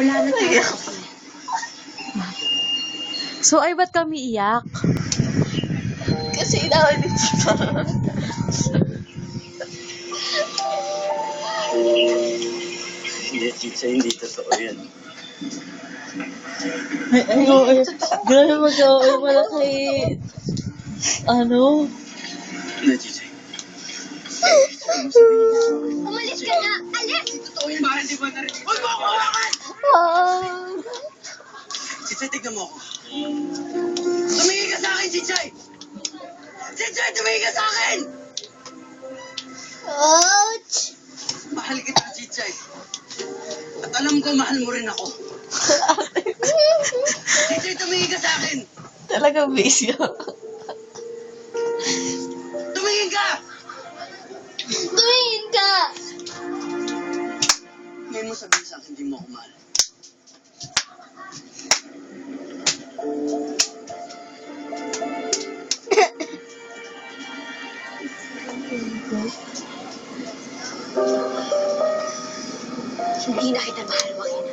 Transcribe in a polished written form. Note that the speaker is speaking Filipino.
Wala na tayo. So, ay ba't kami iyak? Kasi inaway ni Tita. Hindi, Chicha, hindi totoo yan. Grabe mag-away pala kay... Ano? Hindi, Chicha. Umalis ka na! Alis! Totoo yung mahal, di ba narinig? Huwag mo ako hawakan! Chicha, tignan mo ako. Tumingin ka sa akin, Chichay! Chichay, tumingin ka sa akin! Ouch! Mahal kita, Chichay. At alam ko, mahal mo rin ako. Chichay, tumingin ka sa akin! Talaga busy ako. Tumingin ka! Tumingin ka! Ngayon mo sabihin sa akin, hindi mo ako mahal. Hindi na kita mahal, Joaquin.